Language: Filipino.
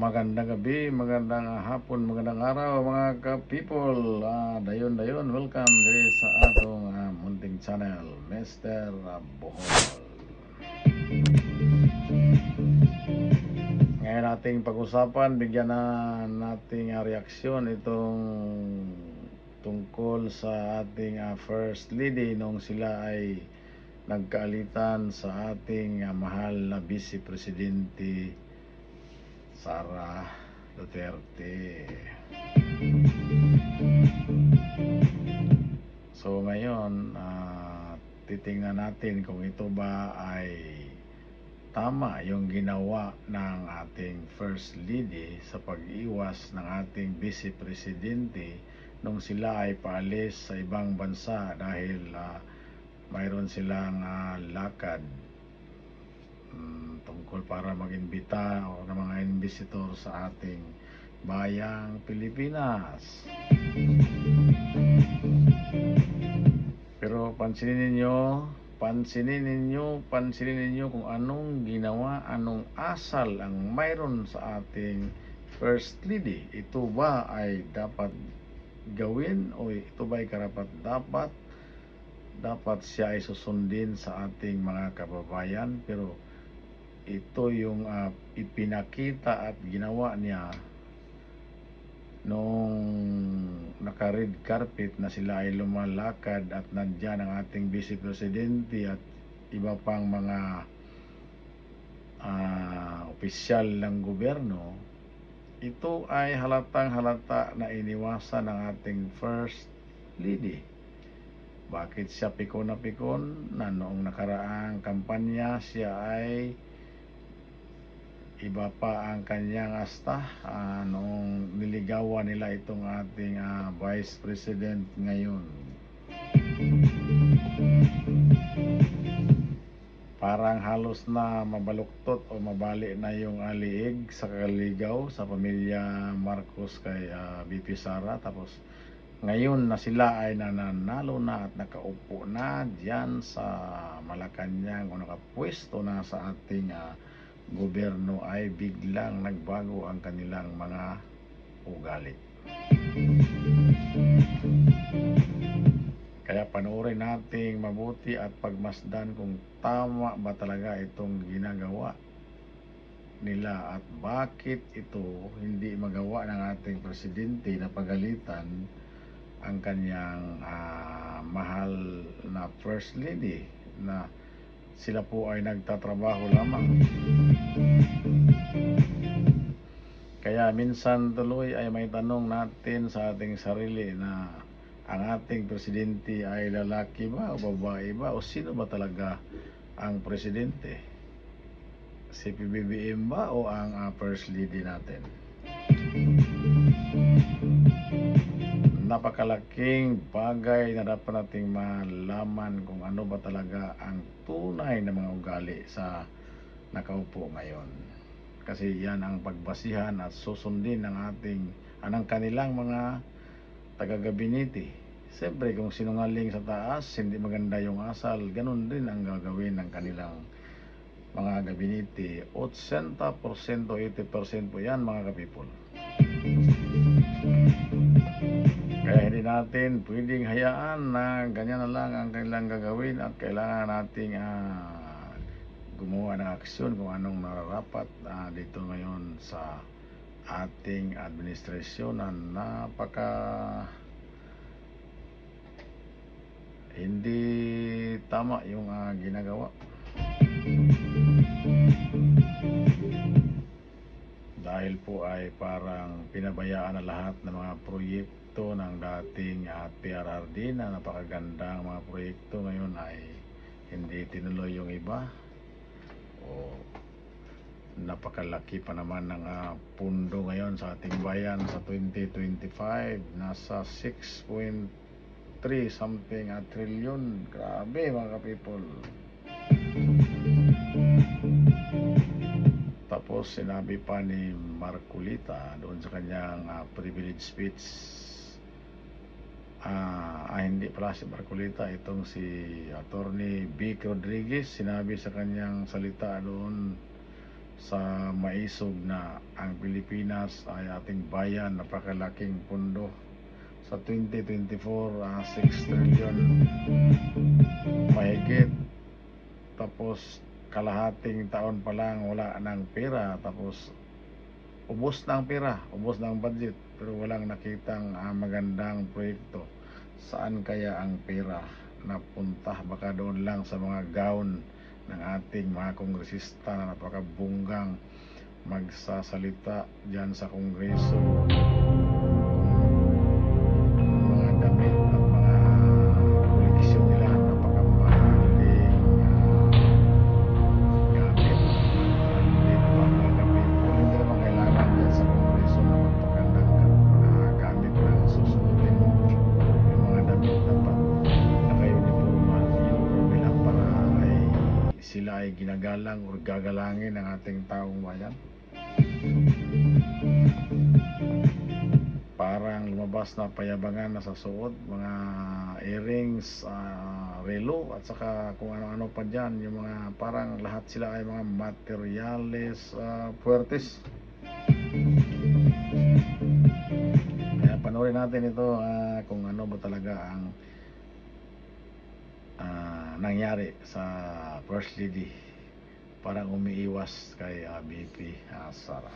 Magandang gabi, magandang hapon, magandang araw mga ka-people. Dayon, welcome diri sa atong munting channel, Mr. Bohol. Ngayon nating pag-usapan, bigyan na nating reaksyon itong tungkol sa ating First Lady nung sila ay nagkaalitan sa ating mahal na Vice Presidente Sara Duterte. So ngayon, titingnan natin kung ito ba ay tama yung ginawa ng ating First Lady sa pag-iwas ng ating Vice Presidente nung sila ay paalis sa ibang bansa dahil mayroon silang lakad tungkol para mag-imbita o ng mga imbisitor sa ating bayang Pilipinas. Pero pansinin ninyo kung anong ginawa, anong asal ang mayroon sa ating First Lady. Ito ba ay dapat gawin o ito ba ay dapat siya ay susundin sa ating mga kababayan? Pero ito yung ipinakita at ginawa niya nung naka-red carpet na sila ay lumalakad at nandyan ang ating Vice Presidente at iba pang mga opisyal ng gobyerno. Ito ay halatang halata na iniwasan ng ating First Lady. Bakit siya pikon na pikon na noong nakaraang kampanya siya ay iba pa ang kanyang asta noong niligawan nila itong ating Vice President ngayon. Parang halos na mabaluktot o mabali na yung liig sa kaligaw sa pamilya Marcos kay VP Sara. Tapos ngayon na sila ay nananalo na at nakaupo na diyan sa Malacanang o nakapwesto na sa ating gobyerno, ay biglang nagbago ang kanilang mga ugali. Kaya panoorin nating mabuti at pagmasdan kung tama ba talaga itong ginagawa nila at bakit ito hindi magawa ng ating presidente na pagalitan ang kanyang mahal na First Lady na sila po ay nagtatrabaho lamang. Kaya minsan tuloy ay may tanong natin sa ating sarili na ang ating presidente ay lalaki ba o babae ba o sino ba talaga ang presidente? Si PBBM ba o ang First Lady natin? Napakalaking bagay na dapat nating malaman kung ano ba talaga ang tunay na mga ugali sa nakaupo ngayon. Kasi yan ang pagbasihan at susundin ng ng kanilang mga taga-gabinete. Siyempre kung sinungaling sa taas, hindi maganda yung asal, ganun din ang gagawin ng kanilang mga gabinete. 80% o 80% po yan mga ka-people. Kaya hindi natin pwedeng hayaan na ganyan na lang ang kanilang gagawin at kailangan nating gumawa ng aksyon kung anong nararapat dito ngayon sa ating administrasyon na napaka hindi tama yung ginagawa. Dahil po ay parang pinabayaan na lahat ng mga proyekto ng dating PRRD na napakagandang mga proyekto ngayon ay hindi tinuloy yung iba o napakalaki pa naman ng pundo ngayon sa ating bayan sa 2025 nasa 6.2 3 something trillion. Grabe mga ka-people. Tapos sinabi pa ni Marcolita doon sa kanyang privilege speech, hindi pala si Marcolita, itong si Attorney Vic Rodriguez, sinabi sa kanyang salita doon sa maisog na ang Pilipinas ay ating bayan, napakalaking pondo sa 2024, 6 trillion mahigit. Tapos kalahating taon pa lang wala ng pera, tapos ubos na ang pera, ubos na ang budget, pero walang nakitang magandang proyekto. Saan kaya ang pera napunta? Baka doon lang sa mga gown ng ating mga kongresista na napakabunggang magsasalita dyan sa kongreso. Mga damit at mga koleksyon nila, napakamahaling gamit. Hindi naman kailangan dyan sa kongreso na magpagandang gamit ng susunutin. Yung mga damit dapat naka-uniforma, uniforme lang para sila ay ginagalang o gagalangin ng ating taong bayan. Parang lumabas na payabangan na sa suot, mga earrings, relo, at saka kung ano-ano pa dyan, yung mga parang lahat sila ay mga materials fuertes. Kaya panoorin natin ito, kung ano ba talaga ang nangyari sa First Lady, parang umiiwas kay BP Sara.